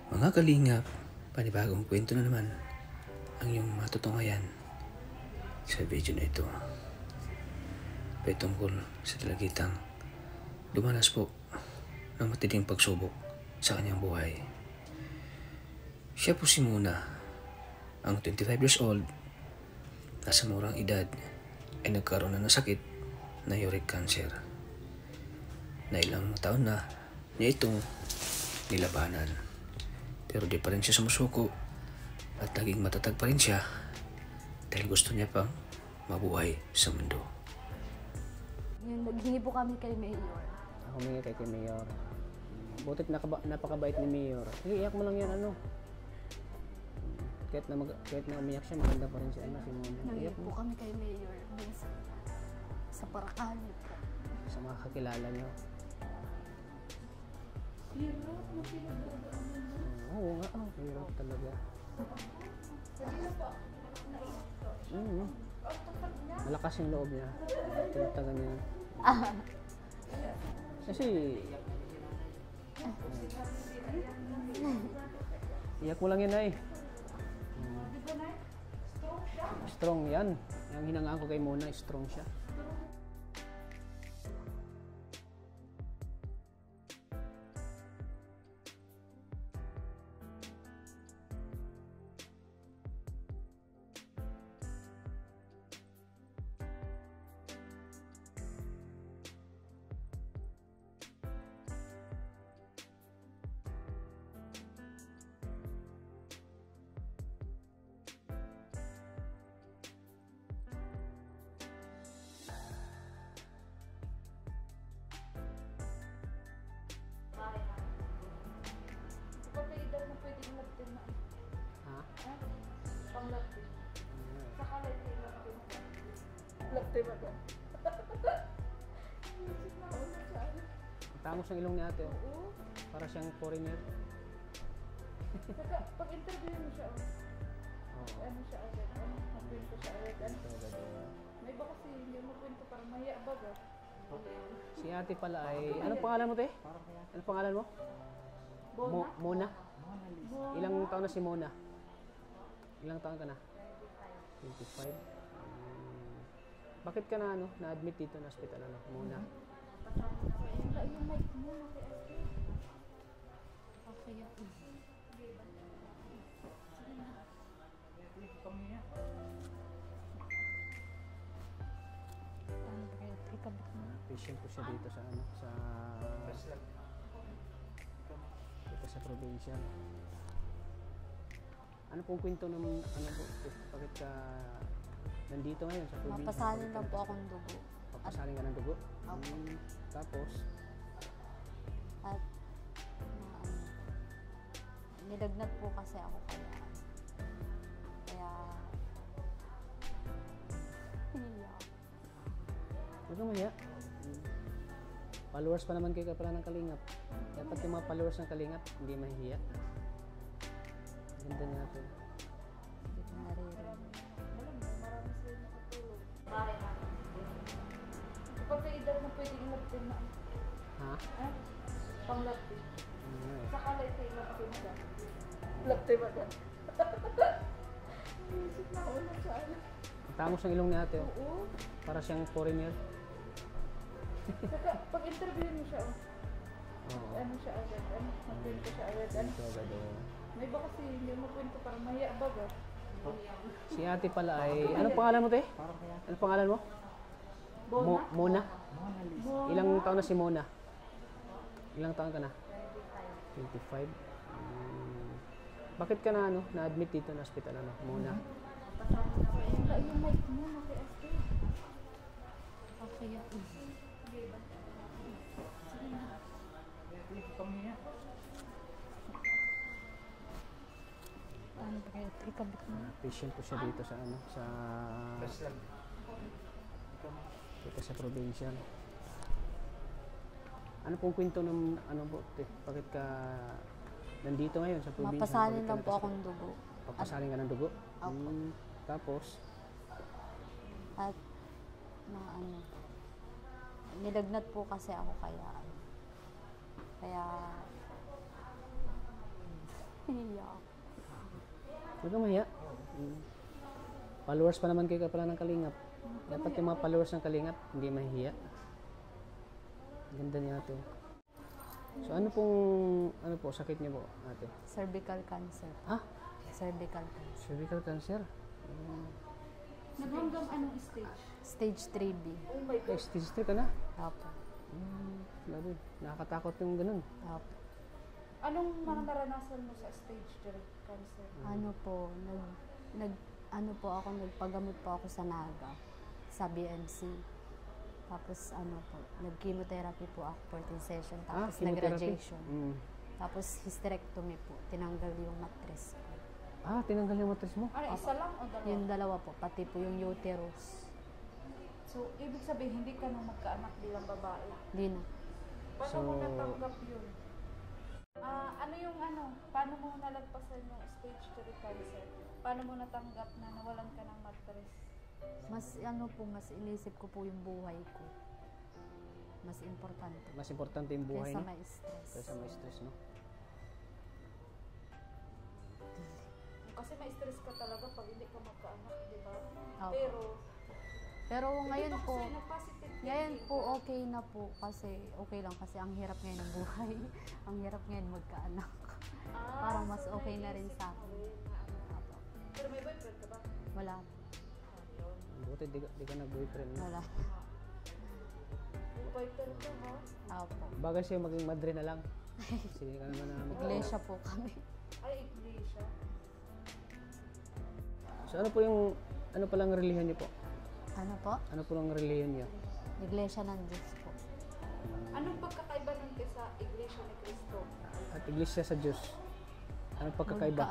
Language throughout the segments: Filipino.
Mga kalingap, panibagong kwento na naman ang iyong matutunghayan sa video na ito. Tungkol sa dalagitang dumanas po ng matinding pagsubok sa kanyang buhay. Siya po si Mona, ang 25 years old, nasa murang edad ay nagkaroon na ng sakit na uric cancer na ilang taon na niya itong nilabanan. Pero di pa rin siya sumusuko at naging matatag pa rin siya dahil gusto niya pang mabuhay sa mundo. Naghingi po kami kay Mayor. Humingi kay Mayor. Butit napakabait ni Mayor. Iiyak mo lang yan, ano. Kahit na umiyak siya, maganda pa rin siya, ano, si Mona. Naghingi po kami kay Mayor sa Paracali po. Sa mga kakilala niyo. Oo nga, hirap talaga. Malakas yung loob niya. Tinatagan niya. Kasi iyak mo lang yan ay. Strong yan. Yung hinangaan ko kay Mona, strong siya. Ha? Pang-lapti. Saka lapti ba ito? Tangos ang ilong ni ate. Oo. Para siyang foreigner. Saka pag-interview mo siya, ano siya agad? Mag-kwento siya agad? May iba kasi hindi mo kwento parang mahiya baga. Si ate pala ay... Anong pangalan mo, te? Anong pangalan mo? Mona? Ilang taon na si Mona? Ilang taon ka na? 25. Bakit ka na na-admit dito na hospital, Mona? Yung mic mo, okay. Patient ko siya dito sa sa probinsya. Ano pong kwento ng bakit ka nandito ngayon sa probinsya? Mapasalin lang po akong dugo. Papasalin ka ng dugo? Tapos? At nilagnat po kasi ako kaya iyak. Huwag kang mahiya. Followers pa naman kayo pala ng Kalingap. Dapat yung mga followers ng Kalingap hindi mahihiya. Ganda niya ito. Hindi ko naririnig. Marami sila nakatulog. Kapag ka edad na pwedeng laptin na. Ha? Pang-laptin. Saka lang ito yung laptin ka. Laptin ba ka? Isip na ako na siya. Tangos ang ilong ni ate. Oo. Para siyang foreigner. Saka pag-interview mo siya, ano siya agad? Mag-kwento siya agad? May iba kasi hindi mo kwento parang mahiya baga. Si ate pala ay... Anong pangalan mo, te? Anong pangalan mo? Mona? Ilang taon na si Mona? Ilang taon ka na? 25. Bakit ka na na-admit dito na hospital, Mona? Yung mic mo, naki-aste. Okay. Ano ba kaya? Ikabit mo. Patient ko siya dito sa dito sa probinsya. Ano pong kwento ng bakit ka nandito ngayon sa probinsya? Mapasalin lang po akong dugo. Papasalin ka ng dugo? Opo. Tapos? At nilagnat po kasi ako kaya Iya. Huwag kang mahiya. Followers pa naman kayo pala ng Kalingap. Dapat yung mga followers ng Kalingap, hindi mahihiya. Ganda niya ate. So ano po sakit niyo po ate? Cervical cancer. Ha? Cervical cancer. Cervical cancer? Naghanggang anong stage? Stage 3B. Oh my God. Stage 3 ka na? Apo. Grabe, nakakatakot yung ganun. Apo. Anong mga naranasan mo sa stage 3 cancer? Ano po, nagpagamot po ako sa Naga, sa BMC. Tapos nag-chemotherapy po ako 14 session, tapos chemotherapy? nag-radiation. Tapos hysterectomy po, tinanggal yung mattress ko. Tinanggal yung mattress mo? Ano, isa lang o dalawa? Yung dalawa po, pati po yung uterus. So, ibig sabihin, hindi ka nang magkaanak bilang babae. Hindi na. Paano mo natanggap yun? Paano mo nalagpasan yung stage 3 cancer? Paano mo natanggap na nawalan ka ng mattress? Mas inisip ko po yung buhay ko. Mas importante. Mas importante yung buhay, Kaysa no? may stress. Kaysa may stress, no? Kasi may stress ka talaga pag hindi ka magkaanak, di ba? Opo. Pero ngayon dito po, kasi nag-positive ngayon thinking po ka. okay na po kasi okay lang kasi ang hirap ngayon ng buhay. Ang hirap ngayon magkaanak. Parang mas so okay na rin naisip sa mo akin. rin na ano. Opo. Pero may boyfriend ka ba? Wala. Ayun. Buti di ka nag-boyfriend, no? Wala. May boyfriend ka ha? Opo. Bagay siya maging madre na lang. Kasi hindi ka naman na Iglesia po kami. Ay, iglesia. So ano palang relihiyon niyo po? Ano po? Ano po ang relihiyon niyo? Iglesia ng Diyos po. Anong pagkakaiba nun sa iglesia ni Cristo? At iglesia sa Diyos. Anong pagkakaiba?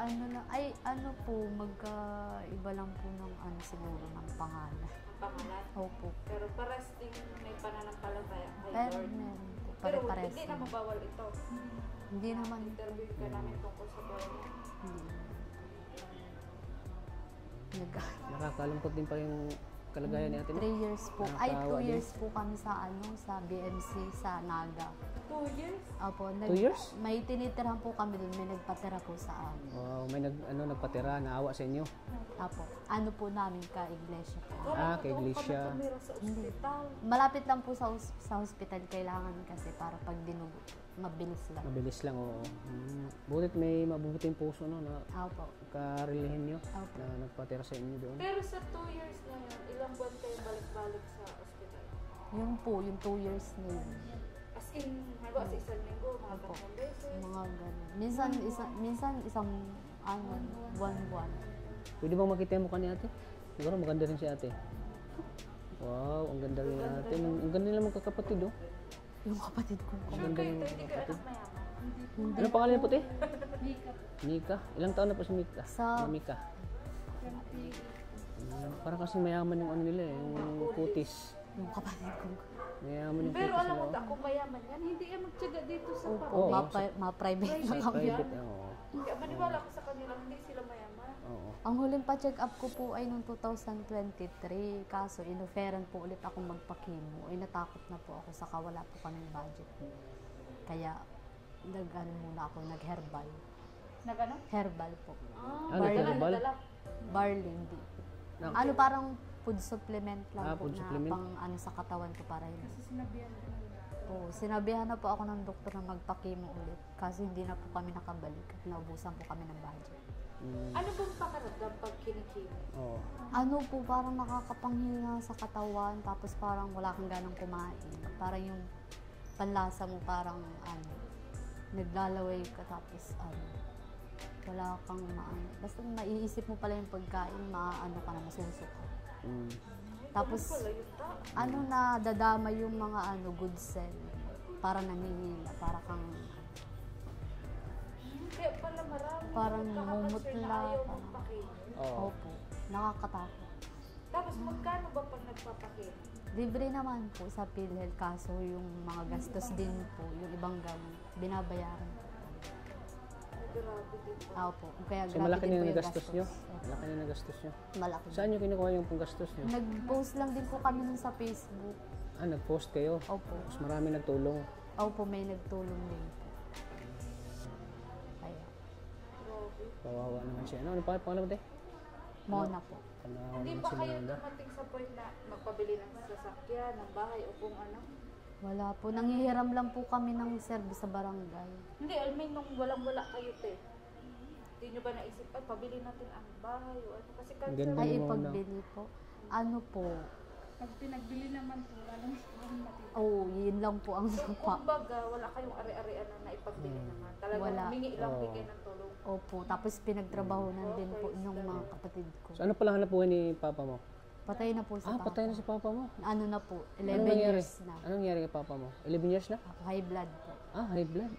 Magkaiba lang po ng siguro ng pangalan. Ang pangalan? Opo. Pero pares din may pananampalataya kay Pero Lord. meron po. Pero Pare-pares. hindi na mabawal ito. Hindi naman. Interview ka namin tungkol sa buhay mo. Hindi. Nakakalungkot din pa yung kalagayan ni ate, no? 3 years po. Nakakaawa 2 din. years po kami sa BMC, sa Naga. 2 years? Opo. 2 years? May tinitirhan po kami doon. May nagpatira po sa amin. Wow, may nagpatira, naawa sa inyo. Opo. Ano po namin ka-iglesia po. Kay iglesia. Kung tumira sa ospital. Malapit lang po sa hospital. Kailangan kasi para pag dinugo, mabilis lang. Mabilis lang, oo. Butit may mabubuting puso, no? Na Opo. karelihin nyo Opo. na nagpatira sa inyo doon. Pero sa 2 years na yun, ilang buwan kayo balik-balik sa ospital? Yun po, yung 2 years na yun. As in, halimbawa sa isang linggo, mga Opo. 3 beses. Mga ganun. Minsan isang buwan-buwan. Pwede bang makita yung mukha ni ate? Siguro maganda rin si ate. Wow, ang ganda rin ni ate. Ang ganda nila magkakapatid, oh. Yung kapatid ko. Sure Ganda kayo, yung hindi ka anak mayaman. Ano pangalan niya puti? Mika. Ilang taon na po si Mika? Sa- Mika. Parang kasi mayaman yung ano nila eh, yung kutis. Yung kapatid ko. Mayaman yung Pero kutis alam mo, nila. kung mayaman yan, hindi yan magtyaga dito sa Opo, Oo. ma-private na kami. Private, oo. Kaya maniwala ko sa kanila, hindi sila mayaman. Oo. Ang huling pa-check up ko po ay noong 2023. Kaso, inoferan po ulit akong magpa-chemo. Ay, natakot na po ako saka wala po kaming budget. Kaya, nag-herbal. Nag-ano? Herbal po. Nag-herbal? Barley, hindi. Na- Ano, parang food supplement lang po food na supplement? pang sa katawan ko para yun. Kasi sinabihan ka nila. Po, sinabihan na po ako ng doktor na magpa-chemo ulit. Kasi hindi na po kami nakabalik at naubusan po kami ng budget. Ano bang pakiramdam pag kinikimo? Oo. Ano po, parang nakakapanghinga sa katawan, tapos parang wala kang ganang kumain. Parang yung panlasa mo parang naglalaway ka tapos wala kang basta maiisip mo pala yung pagkain, ka na, masusok ka. Tapos, nadadama yung mga good cell. Para nanginila, para kang Kaya pala marami. Parang nagkaka-concern na mumutla, ayaw parang- magpakimo. Oo. opo, nakakatakot. Tapos magkano ba pag nagpapakimo? Libre naman po sa PhilHealth, kaso yung mga gastos din po, yung ibang gamot, binabayaran po. Ay, grabe din po. Opo, kaya So grabe malaki din na po yung yung gastos nyo? Malaki na yung gastos nyo? Malaki. Saan nyo kinukuha yung panggastos nyo? Nag-post lang din po kami nun sa Facebook. Nag-post kayo? Opo. Mas marami nagtulong. Opo, may nagtulong din po. Kaya, Grabe. Kawawa naman siya. Ano pa pangalan mo, te? Mona po. Kawawa Hindi naman ba si kayo Mona. dumating sa point na magpabili ng sasakyan, ng bahay o kung ano? Wala po. Nangihiram lang po kami ng service sa barangay. Hindi, I mean nung walang-wala kayo, te. Hindi nyo ba naisip, ay, pabili natin ang bahay o ano? Kasi Ang cancer. ganda. Ay, ni Mona. ipagbili po. Ano po? Pag pinagbili naman po, lalong matindi. Oh, yun lang po ang So, sapa. kumbaga, wala kayong ari-arian na ipagbili naman. Talagang Wala. humingi lang Oo. bigay ng tulong. Opo. Tapos pinagtrabahonan din po ng mga kapatid ko. So, ano pala hanap buhay ni Papa mo? Patay na po si Papa. Patay na si Papa mo. Ano na po? Anong 11 nangyari? years na. Anong nangyari kay Papa mo? 11 years na? High blood po. High blood.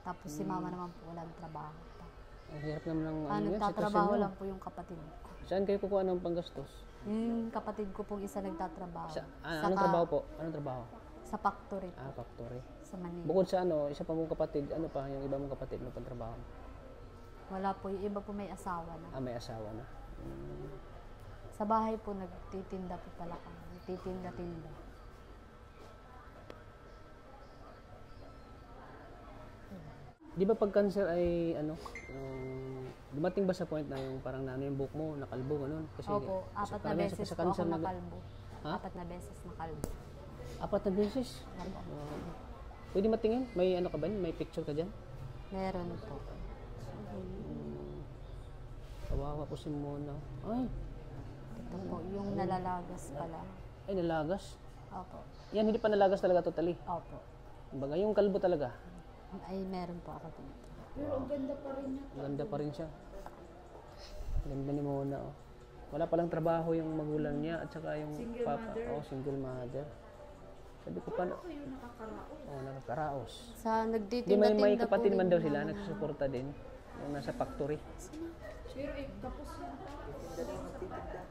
Tapos si Mama naman po walang trabaho pa. Ang hirap naman ng yan, Nagtatrabaho sitwasyon lang mo. po yung kapatid ko. Saan kayo kukuha ng panggastos? Yung kapatid ko pong isa nagtatrabaho. Anong trabaho po? Anong trabaho? Sa factory po, Factory. sa Manila. Bukod sa isa pa mong kapatid, ano pa yung iba mong kapatid mo pang trabaho? Wala po, yung iba po may asawa na. May asawa na. Sa bahay po nagtitinda po pala kami. Nagtitinda-tinda. Di ba pag cancer ay dumating ba sa point na yung parang yung buhok mo, nakalbo, ganun? Kasi, Opo, apat na parang beses sa po ako cancer nakalbo. Ha? 4 na beses nakalbo. 4 na beses? Opo. Pwede matingin? May ano ka ba? May picture ka dyan? Meron po. Kawawa po si Mona. Ay, Ito po, yung nalalagas pala. ay nalagas. Opo. Yan, hindi pa nalagas talaga totally. Opo. Kumbaga, yung kalbo talaga. Ay, meron po ako dito. Pero ang ganda pa rin niya. Ganda pa rin siya. Ganda ni Mona, oh. Wala palang trabaho yung magulang niya at saka yung Single papa. mother. Oh, single mother. Sabi ko, paano? Kayo nakakaraos. Oh, nakakaraos. Sa Di nagtitinda-tinda may po kapatid rin man daw yung sila, mama nagsusuporta din. Yung nasa factory. Pero tapos yan.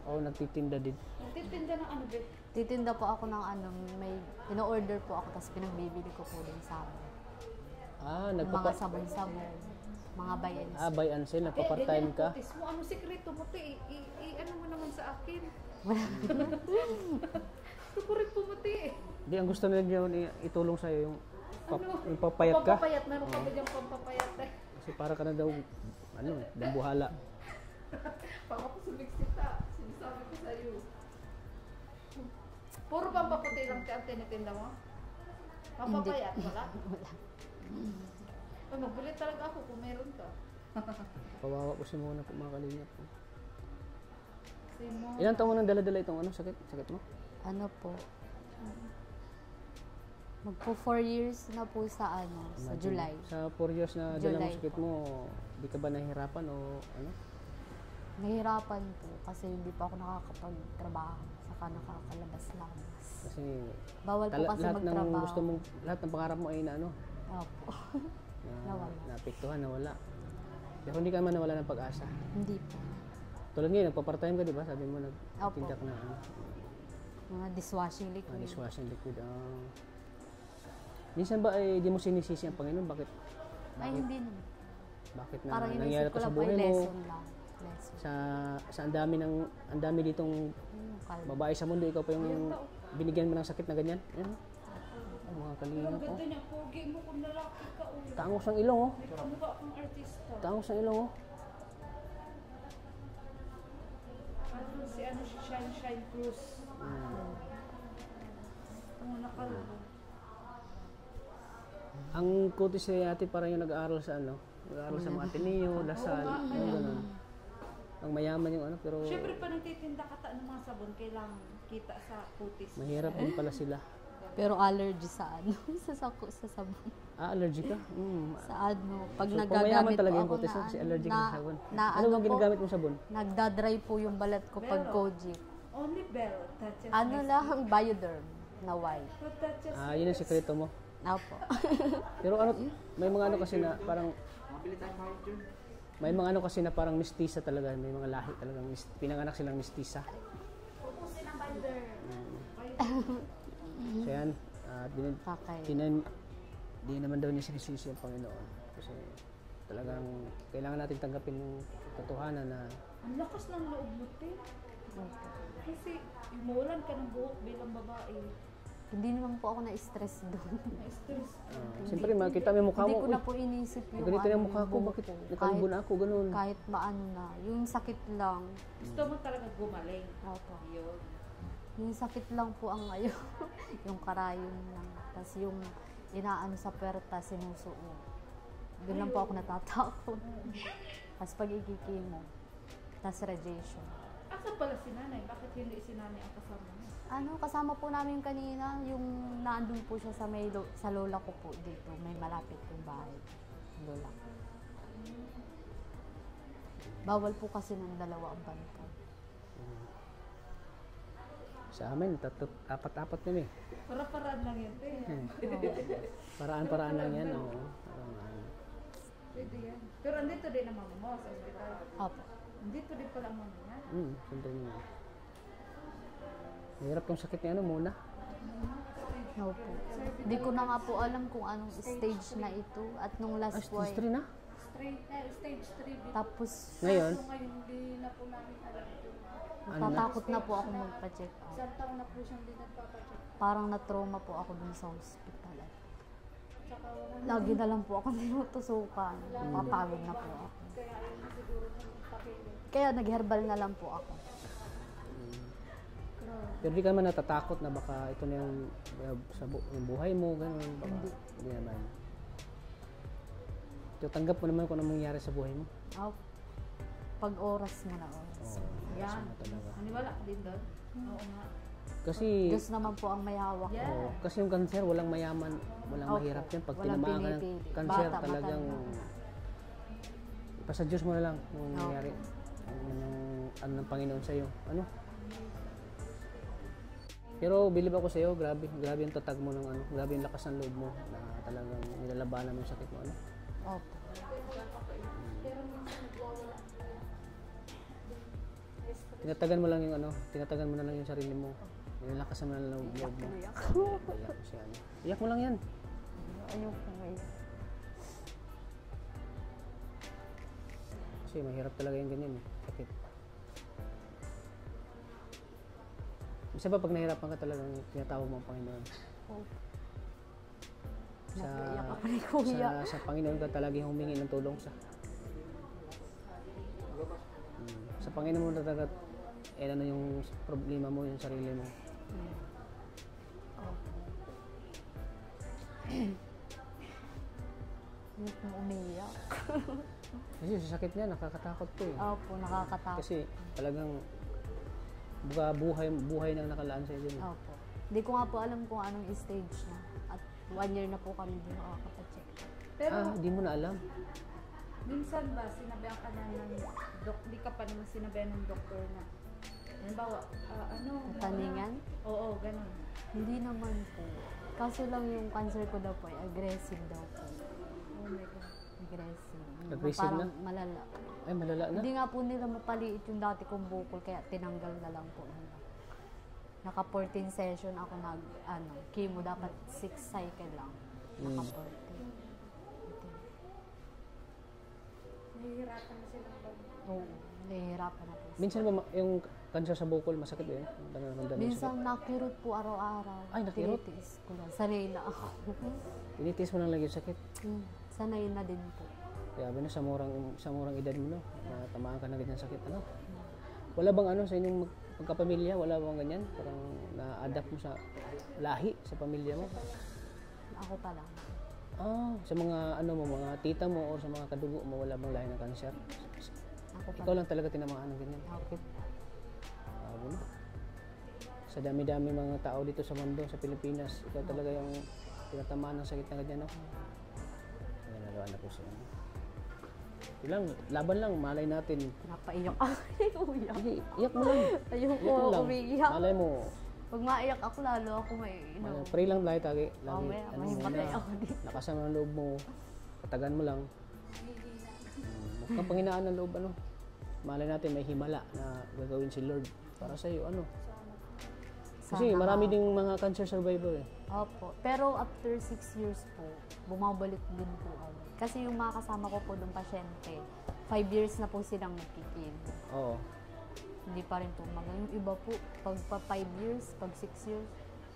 Oh, nagtitinda din. Nagtitinda ng ano, Bet? Titinda po ako ng ano, may ino-order po ako tapos pinagbibili ko po din sa amin. Yung mga sabon-sabon, mga bayan. buy and sell, nagpa-part-time ka. Kutis mo, ano sikreto mo, te? Ano mo naman sa akin? Gusto ko rin pumuti eh. Di, ang gusto nila yun, itulong sa'yo yung, yung papayat ka. Pampapayat, meron ka ba diyang pampapayat eh? Kasi para ka na daw, dambuhala. Pag ako sumiksita, sinasabi ko sa'yo. Puro pampaputi lang ang tinitinda mo? Pampapayat, wala? Wala. Ay, magbili talaga ako kung meron ka. Kawawa po si Mona po, mga kalingap po. Kasi mo, Ilan taon mo nang dala-dala itong sakit? Sakit mo? Ano po? Magpo 4 years na po sa sa July. Sa 4 years na dala mo July sakit mo, di ka ba nahihirapan o ano? Nahirapan po kasi hindi pa ako nakakapagtrabaho saka nakakalabas-labas. Kasi Bawal po kasi lahat ng magtrabaho. gusto mong, lahat ng pangarap mo ay Opo. na Nawala. naapektuhan, nawala. Pero hindi ka naman nawala ng pag-asa. Hindi po. Tulad ngayon, nagpa-part-time ka, di ba? Sabi mo, Opo. nagtinda ka na Mga dishwashing liquid. dishwashing liquid. Minsan ba ay di mo sinisisi ang Panginoon? Bakit? Ay, hindi naman. Bakit na Parang nangyari inisip ko to sa lang po buhay yung mo? lesson lang. Lesson. Sa ang dami ditong Yung kalma. babae sa mundo, ikaw pa yung binigyan mo ng sakit na ganyan. Yan. Ay, mga ang kalingap, oh. ganda niya, pogi mo kung lalaki ka. Tangos ang ilong, oh. May kamukha akong artista. Tangos ang ilong, oh. Si Shine Cruz. Ang nakalabo. Ang kutis ni ate parang yung nag-aaral sa nag-aaral sa mga Ateneo, Lasal, yung ganun. Ang mayaman yung pero Siyempre pa nagtitinda ka ng mga sabon, kailangan kita sa kutis. mahirap din pala sila. Pero allergy sa sa sabon. Allergy ka? Sa pag So, nagagamit mayaman talaga po yung ako kutis mo kasi allergic na sa sabon. Ano ano bang po, ginagamit mo sabon? nagdadry po yung balat ko pag Pero- Kojic. Only Bell touches Ano my lang, Bioderm na white. skin. Who touches Yun ang sikreto mo. Opo. Pero may mga kasi na parang may mga kasi na parang mistisa talaga, may mga lahi talagang pinanganak silang mistisa. Pupusin ang Bioderm. So yan, Okay. di naman daw niya sinisisi ang Panginoon. Kasi talagang kailangan natin tanggapin yung katotohanan na Ang lakas ng loob mo, te. Kasi umulan ka ng buhok bilang babae. Hindi naman po ako na-stress doon. Na-stress. Siyempre, makita mo yung mukha Hindi mo. ko Uy, na po inisip yung ganito yung mukha ko. buhok Bakit ko. nakalbo na ako? Ganun. Kahit maano na. Yung sakit lang. Gusto mo talaga gumaling. Opo. Yun. Yung sakit lang po ang ayaw. Yung karayon lang. Tapos yung inaano sa puwerta, sinusuo. Doon lang po ako natatakot. Tapos pag ikikimo. Tapos radiation. Asa pala si nanay? Bakit hindi si nanay ang kasama mo? Ano, kasama po namin kanina, yung naandun po siya sa sa lola ko po dito. May malapit yung bahay. Lola. Bawal po kasi ng dalawa ang bantay. Sa amin, apat-apat kami. Para-paraan lang yun, te. Paraan-paraan lang yan. Oo. Paraan. Pwede yan. Pero andito din ang mama mo sa ospital. Opo. Andito din pala ang mama niya. Siyempre naman. Mahirap yung sakit niya muna. No po. Hindi ko na nga po alam kung anong stage na ito. At nung last po Stage 3 na? Stage 3. tapos Ngayon, Ngayon, hindi na po namin alam ito. natatakot na po ako magpa-check out. Isang taon na po siyang hindi nagpapacheck. Parang na-trauma po ako dun sa hospital. Tsaka wala. Lagi na lang po ako tinutusukan. Papagod na po ako. Kaya ayun na siguro ng pakilit. Kaya nag-herbal na lang po ako. pero di ka naman natatakot na baka ito na yung, yung buhay mo, gano'n. Baka, hindi naman. So, tanggap mo naman kung ano mangyari sa buhay mo. Pag oras mo na oras. Yan. Talaga. Maniwala ka din doon? Oo nga. Kasi, Diyos naman po ang may hawak. Yeah. kasi yung cancer, walang mayaman, walang Opo. mahirap yan. Pag Walang tinamaan ka ng pinipili. cancer, Bata, talagang, matanda. ipasa Diyos mo na lang kung nangyari. Ano ng Panginoon sa'yo. Ano? Pero bilib ako sa'yo, grabe yung tatag mo ng ano, grabe yung lakas ng loob mo na talagang nilalabanan mo yung sakit mo. Ano? Opo. Tinatagan mo lang yung ano, tinatagan mo na lang yung sarili mo. Yung lakas naman ng loob mo. Iyak. Iyak siya. Ano. Iyak mo lang yan. Ayoko ngayon. Kasi mahirap talaga yung ganyan. Sakit. Isa ba pag nahirapan ka talagang tinatawag mo ang Panginoon? Opo. Sa, Naiyak ako ni Kuya. sa Panginoon ka talaga humingi ng tulong sa. Sa Panginoon mo talaga ano yung problema mo, yung sarili mo. Hindi ko umiyak. Kasi sa sakit niya, nakakatakot to eh. Opo, nakakatakot. Kasi talagang buhay nang nakalaan sa iyo. Opo. Hindi ko nga po alam kung anong stage na. At 1 year na po kami hindi makakapa-check. Pero, Hindi mo na alam. minsan ba sinabihan ka na ng di ka pa naman sinabihan ng doktor na, halimbawa, Taningan? Oo, ganun. Hindi naman po. Kaso lang yung cancer ko daw po ay aggressive daw po. Oh my God. Aggressive. Aggressive Parang na? malala. Ay, malala na. Hindi nga po nila mapaliit yung dati kong bukol kaya tinanggal na lang po nila. Naka 14 session ako chemo dapat 6 cycle lang. Naka 14. Nahihirapan na silang Oo, nahihirapan na po. Minsan ba yung cancer sa bukol masakit eh? Minsan nakirot po araw-araw. Ay, nakirot? Tinitiis ko lang. Sanay na ako. Tinitiis mo lang lagi yung sakit. Sanay na din po. Kaya na sa murang edad mo, no? Tamaan ka ng ganyan sakit, ano? Wala bang ano sa inyong magkapamilya? Wala bang ganyan? Parang na-adapt mo sa lahi sa pamilya mo? Ako pa lang. Sa mga ano mo, mga tita mo o sa mga kadugo mo, wala bang lahi ng cancer? Ako pa Ikaw lang talaga tinamaan ng ganyan. Okay. No? Sa dami-dami mga tao dito sa mundo, sa Pilipinas, ikaw talaga yung tinatamaan ng sakit na ganyan, no? Kaya nagawa na po siya. Ito lang, laban lang, malay natin. Napaiyak ako. Uyak. Sige, iyak mo lang. Ayoko Iyak mo lang. umiiyak. Malay mo. Pag maiyak ako, lalo ako may, Pray lang lagi lagi. Mamaya, Ano may muna, patay ako dito. lakasan mo ng loob mo. Patagan mo lang. Huwag kang panghinaan ng loob, ano. Malay natin may himala na gagawin si Lord para sa iyo, ano. Kasi Sana marami nga. ding mga cancer survivor eh. Opo. Pero after 6 years po, bumabalik din po ako. Kasi yung mga kasama ko po doon pasyente, 5 years na po silang nagkikin. Oo. Hindi pa rin po magaling. Yung iba po, pag pa 5 years, pag 6 years,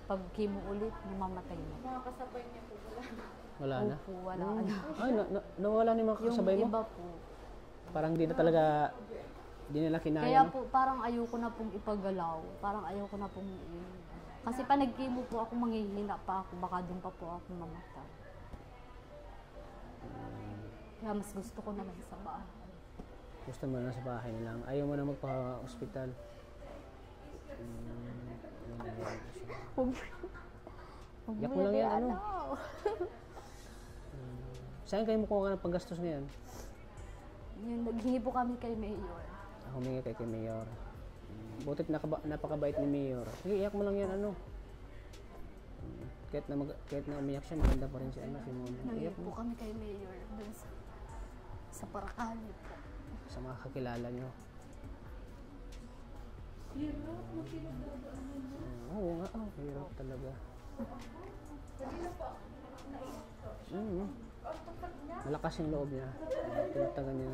pag chemo ulit, namamatay na. Mga kasabay niya po wala. Wala na. Opo, wala na. Ay, nawala na yung mga Yung kasabay mo? iba po. Parang di na talaga, di nila kinaya, Kaya no? po, parang ayoko na pong ipagalaw. Parang ayoko na pong kasi pa nag-chemo po ako, manghihina pa ako, baka doon pa po ako mamatay. Kaya mas gusto ko na lang sa bahay. Gusto mo na sa bahay na lang. Ayaw mo na magpa-hospital. Yak mo lang yan, ano? Saan kayo mukuha ng paggastos ngayon? Yung naghingi po kami kay Mayor. Humingi kay Mayor. Butit napakabait ni Mayor. Sige, iyak mo lang yan, ano? Kahit na umiyak siya, maganda pa rin siya, ano, si Mona. Nanghingi Iyak po mo kami kay Mayor dun sa Paracali po. sa mga kakilala nyo. Hirap, makinagdadaanan mo. Oo nga, hirap talaga. Kanina po ako naisip. Ang tatak niya. Malakas yung loob niya. Tinatagan niya.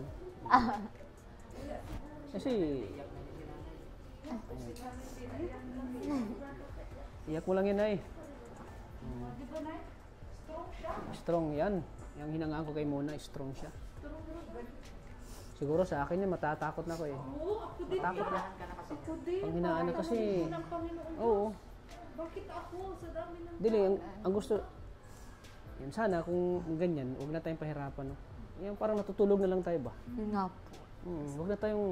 Kasi, iyak mo lang yan, ay. Di ba na? Strong siya. Strong yan. Yung hinangaan ko kay Mona, strong siya. Siguro sa akin yun, matatakot na ako eh. Oo, ako din. Matakot na. Ako din. Pang hinaan na kasi. Ng Panginoon. Oo. Bakit ako? Sa dami ng Dili, ang gusto, yan sana kung ganyan, huwag na tayong pahirapan. No? Yan parang natutulog na lang tayo ba? Yun nga po. Huwag na tayong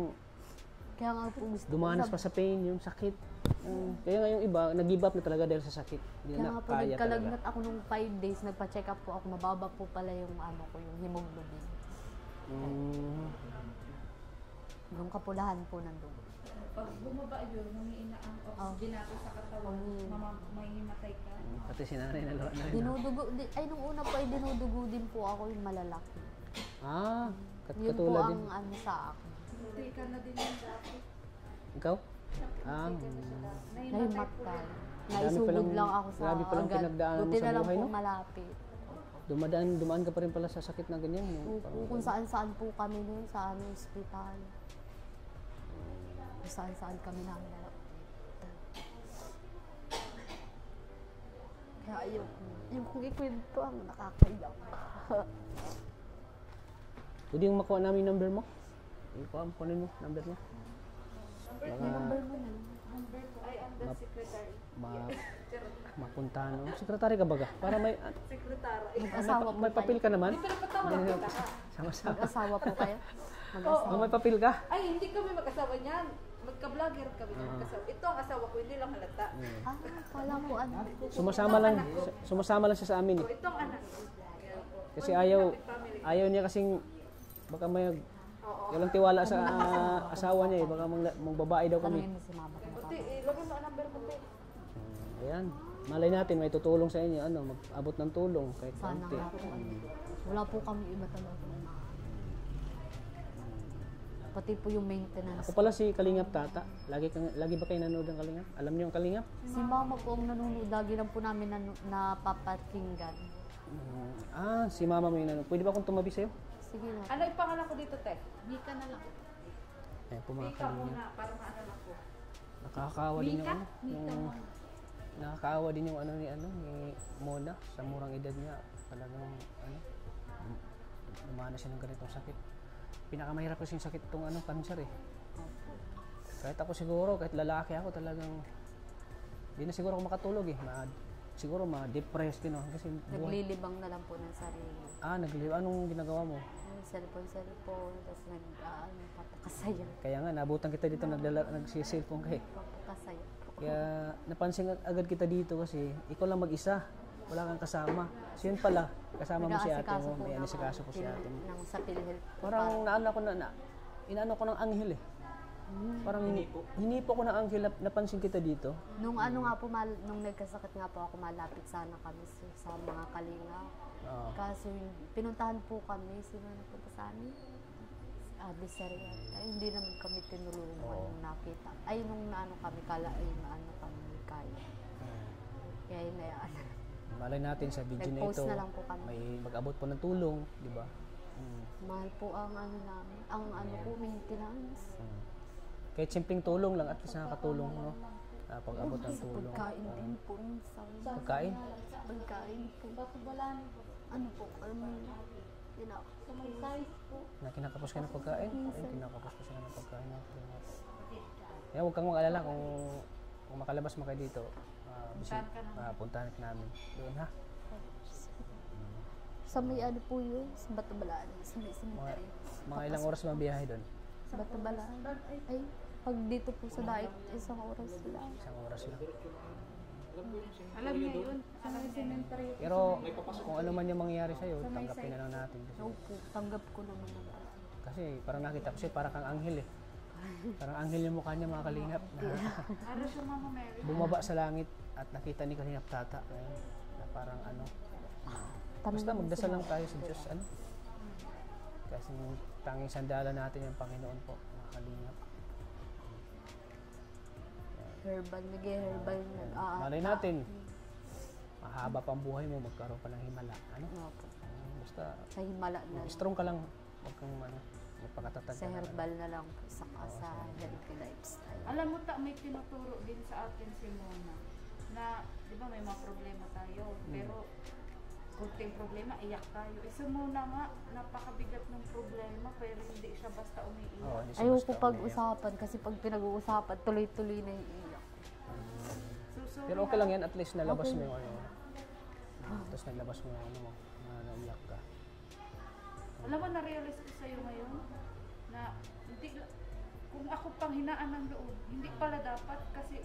Kaya nga po gusto dumanas pa sa pain, yung sakit. Kaya nga yung iba, nag-give up na talaga dahil sa sakit. Hindi Kaya na nga po, kaya talaga. nagkalagnat ako nung 5 days, nagpa-check up po ako, mababa po pala yung ano ko, yung hemoglobin. Yung kapulahan po ng dugo. pag bumaba yun, nangiina ang oxygen natin sa katawan, mamahimatay ka. Pati si nanay na rin. Dinudugo, ay nung una po ay dinudugo din po ako yung malalaki. Yun po Katulad ang din. ano sa akin. Hindi ka na din yung dati. Ikaw? Nahimatay po Nahimatay. rin. Naisugod palang- lang ako sa grabe palang agad. pinagdaanan mo Buti sa na lang buhay, po no? malapit. Dumaan ka pa rin pala sa sakit na ganyan. Kung saan-saan po kami noon sa aming ospital. Kung saan-saan kami namin. Kaya yung kung ikwento ang nakakaiyak. Pwede yung makuha namin number mo? Kunin mo number mo. May number mo na. Number ko ay undersecretary. Mapuntahan mo. Sekretary ka baga? Para may Secretary. Mag-asawa po may papel ka naman? Pero patawa kita. Sama-sama. Mag-asawa po kayo? Mag-asawa. May papel ka? Ay, hindi kami mag-asawa niyan. Magka-vlogger kami na mag-asawa. Ito ang asawa ko, hindi lang halata. Wala po ano. Sumasama lang siya sa amin eh. So, itong anak. Kasi ayaw niya kasing baka may walang tiwala sa asawa niya eh. Baka mang babae daw kami. Tanungin mo si mama. Buti, ilagay mo ang number mo. Ayan. Malay natin may tutulong sa inyo. Mag-abot ng tulong kahit Sana konti. nga po. Wala po kami iba talaga. Pati po yung maintenance. Ako pala si Kalingap Tata. Lagi ba kayo nanonood ng Kalingap? Alam niyo ang Kalingap? Si mama po ang nanonood. Lagi lang po namin napapakinggan. Si mama mo yung nanonood. Pwede ba akong tumabi sa'yo? Sige na. Ano yung pangalan ko dito, Te? Mika na lang. Ayan po mga Mika Kalingap. muna, para maano ako. Nakakaawa din yung ano. Mika muna. Nakakaawa din yung ni Mona sa murang edad niya. Talagang lumana siya ng ganitong sakit. Pinakamahirap kasi yung sakit itong cancer eh. Kahit ako siguro, kahit lalaki ako talagang hindi na siguro ako makatulog eh. Siguro ma-depressed din ako kasi buhay. Naglilibang na lang po ng sarili. Nagliliw. Anong ginagawa mo? Cellphone, tapos papakasaya. Kaya nga, nabutan kita dito nagsiselfone ka eh. Papakasaya. Kaya napansin agad kita dito kasi ikaw lang mag-isa. Wala kang kasama. So yun pala, kasama mo si ate mo. May anisikaso ko si ate mo. Sa PhilHealth. Parang inaano ko ng anghel eh. Parang hinipo ko ng anghel, napansin kita dito. Nung nga po, nung nagkasakit nga po ako, malapit sana kami sa mga kalinga. Kaso pinuntahan po kami, sino nagpunta sa amin? Bisariat. Ay, hindi naman kami tinulungan nung nakita. Ay, nung naano kami, kami kaya. Kaya hinayaan na. Malay natin sa video na Nag-post ito, na lang po kami. may mag-abot po ng tulong, di ba? Mahal po ang namin. Ang maintenance. Kahit simpleng tulong lang, at least nakakatulong, no? pag-abot ng Sa tulong. pagkain din po minsan. Pagkain? Sa pagkain po. Ano po, Na kinakapos ka ng pagkain? Ay, kinakapos ko siya ng pagkain. Kaya huwag kang mag-alala kung makalabas mo kayo dito. Puntahan ka namin. Doon ha? Sa may ano po yun, sa Batabalaan, sa may cemetery. Mga ilang oras mabiyahe doon? Sa Batabalaan. Ay, pag dito po sa Daig, 1 oras lang. 1 oras lang. Alam niya yun. Alam niya cemetery. Pero kung ano man yung mangyayari sa'yo, tanggapin na lang natin. Oo po, tanggap ko naman naman. Kasi parang nakita ko siya, parang kang anghel eh. Parang anghel yung mukha niya, mga kalingap. Ano siya, Mama Mary? Bumaba sa langit at nakita ni Kalingap Tata. Na parang ano. Basta magdasal lang tayo sa Diyos. Ano? Kasi tanging sandala natin yung Panginoon po, mga kalingap. Herbal, nag-herbal. Malay natin, mahaba pang buhay mo, magkaroon pa ng himala. Ano? Opo. Basta, Sa Himala na lang. strong ka lang. Huwag kang magpakatatag Sa ka lang. herbal na lang po, saka sa healthy lifestyle. Alam mo, may tinuturo din sa atin si Mona na, di ba may mga problema tayo, pero kunting problema, iyak tayo. Isa muna nga, napakabigat ng problema, pero hindi siya basta umiiyak. Oo, hindi siya Ayoko basta pag-usapan kasi pag pinag-uusapan, tuloy-tuloy na iiyak. So, Pero okay lang yan, at least nalabas Okay. mo yung ano. Tapos naglabas mo yung ano mo, na naiyak ka. Alam mo, na-realize ko sa'yo ngayon na hindi, kung ako pang hinaan ng loob, hindi pala dapat kasi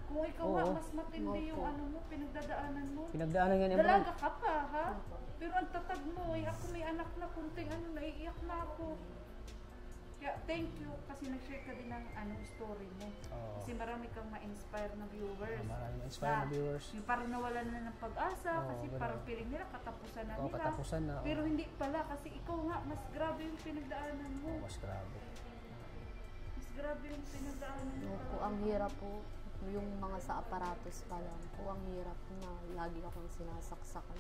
kung ikaw nga, Oo. mas matindi yung ano mo, pinagdadaanan mo. Pinagdaanan yan yung Dalaga ka pa, ha? Pero ang tatag mo, ako may anak na kunting naiiyak na ako. Kaya thank you kasi nag-share ka din ng story mo. Oo. Kasi marami kang ma-inspire na viewers. Maraming ma-inspire na viewers. Yung parang nawalan na ng pag-asa Oo, kasi ganun. parang feeling nila katapusan na Oo, nila. katapusan na. Pero hindi pala kasi ikaw nga, mas grabe yung pinagdaanan mo. Mas grabe. Mas grabe yung pinagdaanan mo. Opo, ang hirap po. Yung mga sa aparatos pa lang po, ang hirap na lagi akong sinasaksakan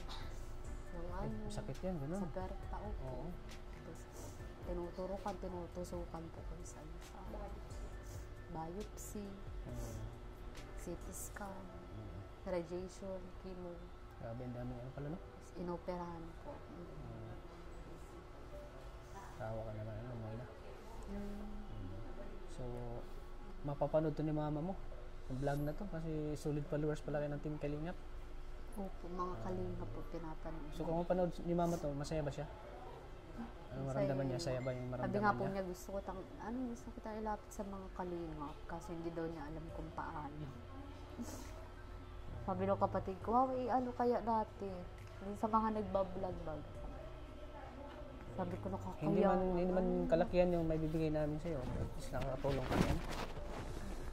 ng ano, Sakit yan, sa gano'n. perta. Opo. Oo. Tapos, tinutusukan po kung saan sa biopsy, CT scan, radiation, chemo, Grabe, ang daming ano pala, no? inoperahan po. Tawa ka naman, ano, Moyla. So, mapapanood to ni mama mo. Ang vlog na to kasi solid followers pala kayo ng Team Kalingap. Opo, mga kalinga po pinapanood. So kung mapanood ni mama to, masaya ba siya? Ano maramdaman niya? Saya ba yung Sabi maramdaman nga po niya? niya, gusto ko tayo ilapit sa mga kalinga kasi hindi daw niya alam kung paano. Sabi ng kapatid ko, wow, kaya dati? Yung sa mga nagbablog. Sabi ko, Hindi nakakaya. man kalakihan yung may bibigay namin sa'yo. At least nakakatulong ka yan.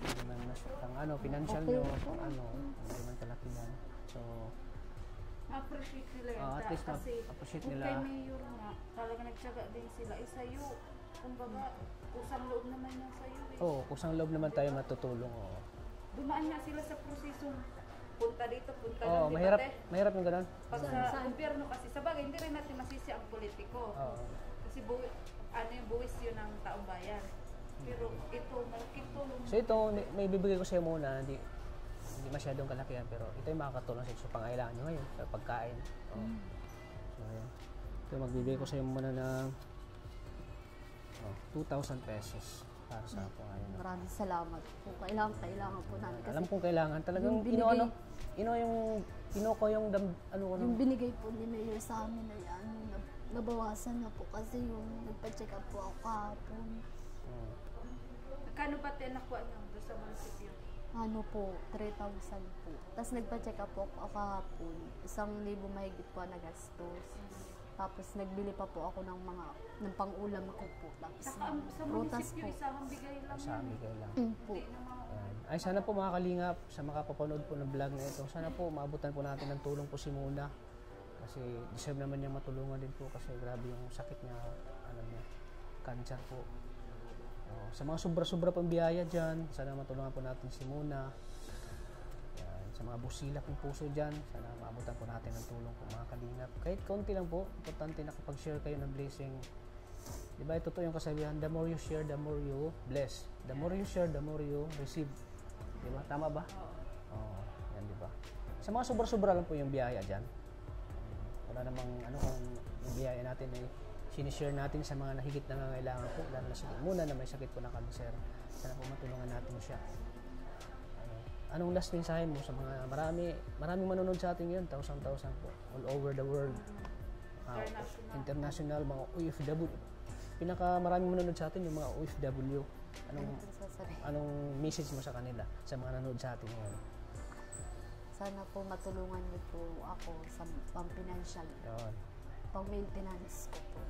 Hindi man pang financial Okay. nyo, pang hindi man kalakihan. So, Appreciate nila yun. at least kasi appreciate kung nila. kay Mayor nga, talaga nagtsaga din sila. Sa'yo, kumbaga, kusang loob naman yan sa'yo eh. Oo, kusang loob naman tayo matutulong. Oo, Dumaan nga sila sa prosesong punta dito, punta Oo, doon, mahirap, di ba, te? mahirap yung ganun. Pag sa gobyerno kasi, sa bagay, hindi rin natin masisi ang politiko. Oo. Kasi yung buwis yun ng taong bayan. Pero ito, malaking tulong. So ito, may bibigay ko sa'yo muna, hindi masyadong kalakihan, pero ito yung makakatulong sa pangailangan nyo ngayon, sa pagkain. Oo. So, ayan. Ito, magbibigay ko sa'yo muna ng 2,000 pesos para sa pangailangan. Maraming salamat po. Kailangan po namin kasi Alam kong kailangan talagang yung binigay- ko yung yung binigay po ni Mayor sa amin ay nabawasan na po kasi yung nagpa-check up po ako kahapon. Kano ba nakuha niyo doon sa munisipyo? Ano po, 3,000 po. Tapos nagpa-check up po ako kahapon. 1,000 mahigit po na gastos. Tapos nagbili pa po ako ng pang-ulam ko po. Tapos Saka sa prutas munisipyo, po. isang bigay lang Sa yan. bigay lang. Po. Hindi naman. Ayan. Ay, sana po mga kalingap, sa makapapanood po ng vlog na ito, sana po maabutan po natin ng tulong po si Mona. Kasi deserve naman niya matulungan din po kasi grabe yung sakit niya, cancer po. Sa mga sobra-sobra pang biyaya dyan, sana matulungan po natin si Mona. Ayan. Sa mga busilak ng puso dyan, sana maabutan po natin ng tulong po mga kalingap. Kahit kaunti lang po, importante nakapag-share kayo ng blessing. Diba, ito yung kasabihan, the more you share, the more you bless. The more you share, the more you receive. Di ba? Tama ba? Oo. Yan, di ba? Sa mga sobra-sobra lang po yung biyaya dyan. Wala namang ano kung yung biyaya natin ay sinishare natin sa mga nahigit na nangangailangan po, lalo na sakit muna na may sakit po na cancer. Sana po matulungan natin siya. Anong last mensahe mo sa mga maraming manonood sa atin ngayon, thousand po, all over the world. International, mga OFW. Maraming manonood sa atin yung mga OFW. Anong message mo sa kanila, sa mga nanonood sa atin ngayon? Sana po matulungan niyo po ako sa pang-financial, Yun. pang-maintenance ko po.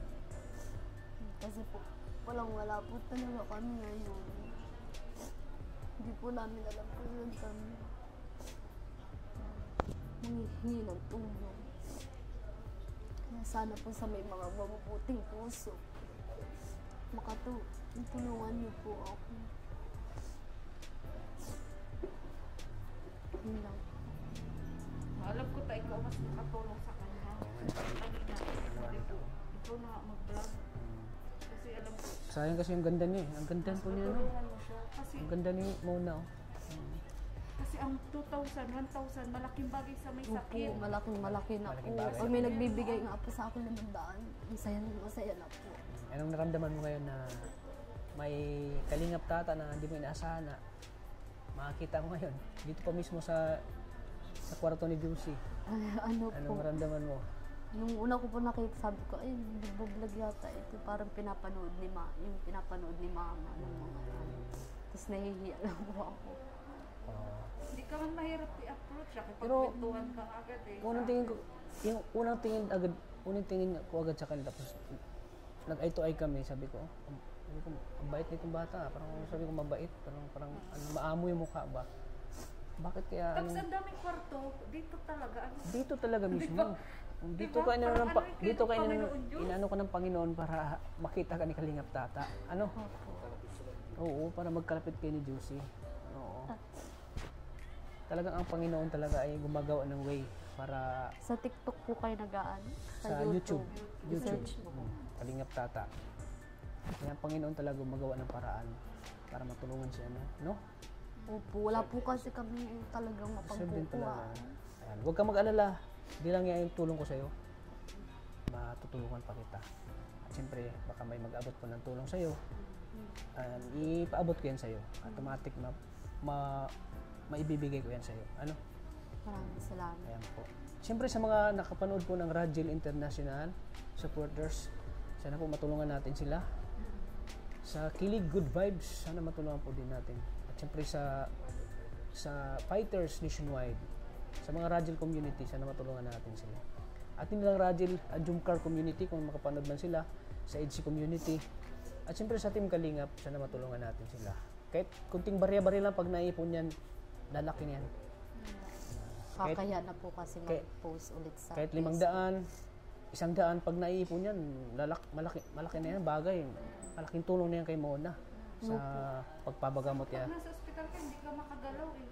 Kasi po, wala po talaga kami ngayon. Hindi po namin alam kung saan kami manghihingi ng tulong. Kaya sana po sa may mga mabubuting puso, tulungan niyo po ako. Yun lang. Alam ko tayo ikaw mas makatulong sa kanya. Ikaw na mag-vlog. Kasi alam ko, Sayang kasi yung ganda niya eh. Ang ganda po niya, no? tulungan mo siya. Kasi, Ang ganda ni Mona, oh. kasi ang 2,000, 1,000, malaking bagay sa may Opo, sakit. malaki na Malaking po. bagay. Pag may nagbibigay nga po sa akin ng bandaan, masaya na po. Anong naramdaman mo ngayon na may kalingap tata na hindi mo inaasahan na makakita mo ngayon? Dito pa mismo sa kwarto ni Juicy. Ano po, Anong naramdaman mo? nung una ko po nakita, sabi ko, ay, nagbablog yata ito. Parang pinapanood ni yung pinapanood ni mama. Ng mga ano. Tapos nahihiya lang po ako. Hindi ka man mahirap i-approach siya. Kapag Pero, kwentuhan ka agad eh. Unang tingin ko agad sa kanila. Tapos nag-eye to eye kami, sabi ko, ang bait nitong bata. Parang sabi ko mabait, parang maamoy yung mukha ba? Bakit kaya Tapos ang daming kwarto, dito talaga. dito talaga mismo. Dito Diba? ka inano ng Parang ano, dito ka Panginoon Diyos? inano ko ng Panginoon para makita ka ni Kalingap Tata. Ano? Oo, para magkalapit kay ni Juicy. Oo. Talagang ang Panginoon talaga ay gumagawa ng way para Sa TikTok po kayo nagaan? sa YouTube. Search mo. Kalingap Tata. Kaya ang Panginoon talaga gumagawa ng paraan para matulungan siya, no? Opo, wala po kasi kami talagang Deserve din talaga. mapagkukuha. Ayan, huwag kang mag-alala. Hindi lang yan yung tulong ko sa'yo. Matutulungan pa kita. At siyempre, baka may mag-abot po ng tulong sa'yo. Ipaabot ko yan sa'yo. Automatic na maibibigay ko yan sa'yo. Ano? Maraming salamat. Ayan po. Siyempre sa mga nakapanood po ng Radjil International supporters, sana po matulungan natin sila. Sa Kilig Good Vibes, sana matulungan po din natin. At siyempre sa fighters nationwide, sa mga Radjil community, sana matulungan natin sila. At hindi lang Radjil, Jumcar community, kung makapanood man sila, sa EDC community. At siyempre sa Team Kalingap, sana matulungan natin sila. Kahit kunting barya-barya lang, pag naipon yan, lalaki niyan. Kakaya na po kasi mag-post ulit sa Kahit 500, 100, pag naipon yan, malaki na yan, bagay. Malaking tulong na yan kay Mona sa pagpapagamot Pag yan. nasa ospital ka, hindi ka makagalaw eh.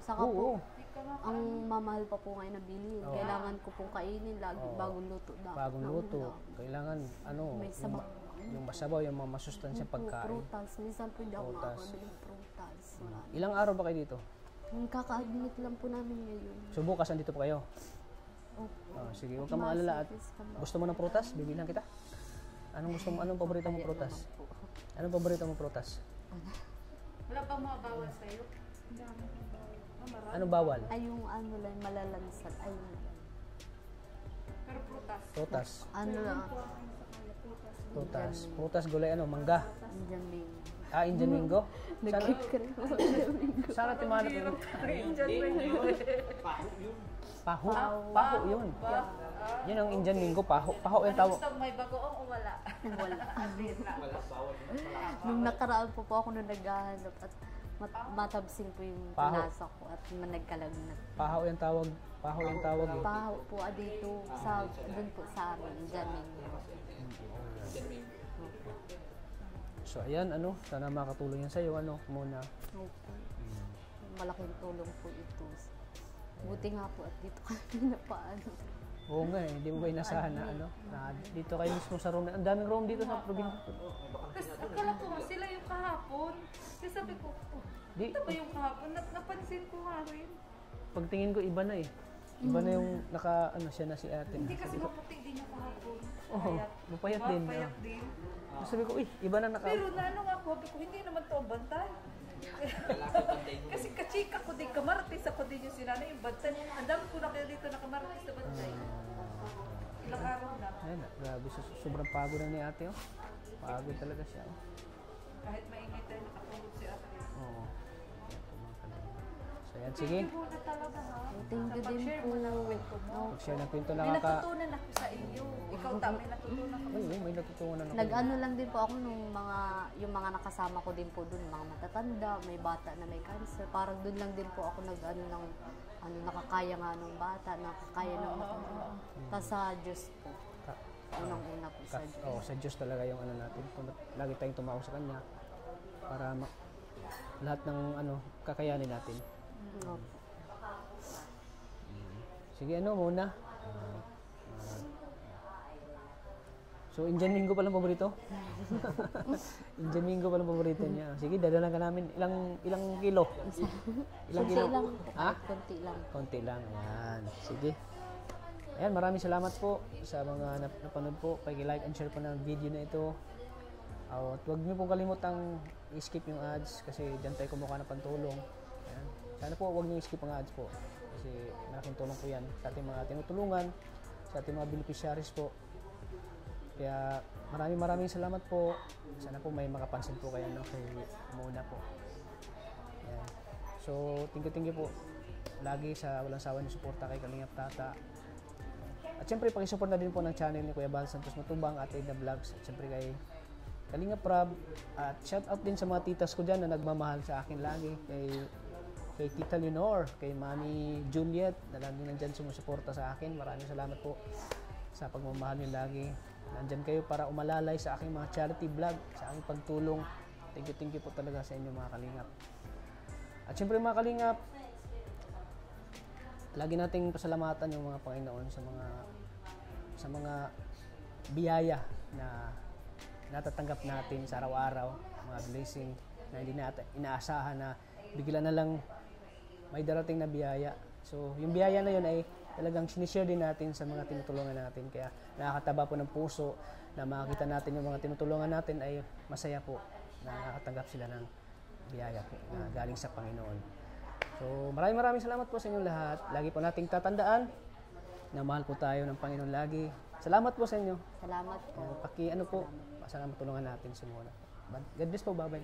Saka po, Oo. Hindi ka ang mamahal pa po ngayon na bilhin. Oo. Kailangan ko pong kainin lagi bagong luto dapat. Bagong luto. Kailangan, May sabaw. yung masabaw, yung mga masustansya pagkain. Prutas. Minsan po hindi ako Prutas. makakabili ng prutas. Marami. Ilang araw ba kayo dito? Yung kaka-admit lang po namin ngayon. So bukas andito pa kayo? Opo. Sige, huwag kang maalala. At Mas-service kami. gusto mo ng prutas? Bibilang kita. Anong paborito mong prutas? Anong paborito mong prutas? Wala bang mga bawal sa'yo? Ang dami ng bawal. Marami. Anong bawal? Ay, yung ano lang, malalansal. Ay, Pero prutas. Prutas. ano lang, Prutas. Prutas, gulay, mangga. Indian Ming. Indian Mingo? Nag-keep ka rin. Sana timanap yung paho. Paho yun. Yun ang Indian Mingo, paho. Paho yung tawag. Gusto may bagoong o wala? Wala. Nung nakaraan po ako nung naghahanap at matabsing po yung Paho. pinasa ko at nagkalagnat. Paho yung tawag. Paho yung tawag eh. Paho po dito sa doon po sa amin, Indian Ming. So ayan, sana makatulong yan sa'yo, Mona. Opo. Malaking tulong po ito. Buti nga po at dito kami napaano. Oo nga eh, hindi mo ba inasahan na dito kayo mismo sa room. Ang daming room dito sa probinsya. Tapos akala ko nga sila yung kahapon. Kasi sabi ko, Di, Ito ba yung kahapon? Napansin ko nga rin. pagtingin ko iba na eh. Iba na yung ano siya na si ate. Hindi kasi maputi din yung kahapon. Oo, mapayat Diba? din. Payat oh. din. Sabi ko, uy, iba na Pero na ano nga, sabi ko, hindi naman to ang bantay. Kasi kachika ko din, kamaratis ako din yung sinanay yung bantay. Ang dami ko na kayo dito nakamaratis na bantay. Ilang araw na. Ayun, grabe, sobrang pagod na ni ate. Oh. Pagod talaga siya. Oh. Kahit maingay tayo, nakatulog si ate. Oo. Ito, mga kalingap. So yan, sige. Thank you muna talaga ha. Thank you din Pag-share po. mo ng kwento mo. Mag-share ng kwento May natutunan ako sa iyo. Ikaw tama, may natutunan ako. Uy, may natutunan ako. Nag-ano lang din po ako nung yung mga nakasama ko din po doon, mga matatanda, may bata na may cancer. Parang doon lang din po ako nag-ano ng nakakaya nga nung bata, nakakaya ng matanda. Tapos sa Diyos po. Unang-una po sa Diyos. Oh, sa Diyos talaga yung ano natin. Kung lagi tayong tumawag sa Kanya para lahat ng kakayanin natin. Opo. Sige, muna. So, Indian Mingo palang paborito? Indian Mingo palang paborito niya. Sige, dadalan ka namin. Ilang kilo? Ilang Konti kilo? lang. Ha? Konti lang. Konti lang. Ayan. Sige. Ayan, maraming salamat po sa mga napanood po. Pag-like and share po ng video na ito. At huwag niyo pong kalimutang i-skip yung ads kasi dyan tayo kumuha ng pantulong. Ayan. Sana po huwag niyo i-skip ang ads po kasi malaking tulong po yan sa ating mga tinutulungan, sa ating mga beneficiaries po. Kaya maraming salamat po. Sana po may makapansin po kayo kay Mona po. Ayan. So, thank you po lagi sa walang sawa niyo suporta kay Kalingap Tata. At syempre, pakisupport na din po ng channel ni Kuya Bal Santos Matubang at Edna Vlogs. At syempre kay Kalingap Rab. At shout out din sa mga titas ko dyan na nagmamahal sa akin lagi. Kay Tita Leonor, kay Mami Juliet na lagi nandyan sumusuporta sa akin. Maraming salamat po sa pagmamahal niyo lagi. Nandyan kayo para umalalay sa aking mga charity vlog, sa aking pagtulong. Thank you po talaga sa inyo mga Kalingap. At syempre mga Kalingap, lagi nating pasalamatan yung mga Panginoon sa mga biyaya na natatanggap natin sa araw-araw, mga blessing na hindi natin inaasahan na bigla na lang may darating na biyaya. So, yung biyaya na yun ay talagang sinishare din natin sa mga tinutulungan natin. Kaya nakakataba po ng puso na makakita natin yung mga tinutulungan natin ay masaya po na nakatanggap sila ng biyaya po na galing sa Panginoon. So, maraming salamat po sa inyong lahat. Lagi po nating tatandaan na mahal po tayo ng Panginoon lagi. Salamat po sa inyo. Salamat po. Sana matulungan natin si Mona. God bless po, bye-bye.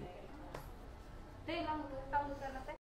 Ilang taon ka na tayo?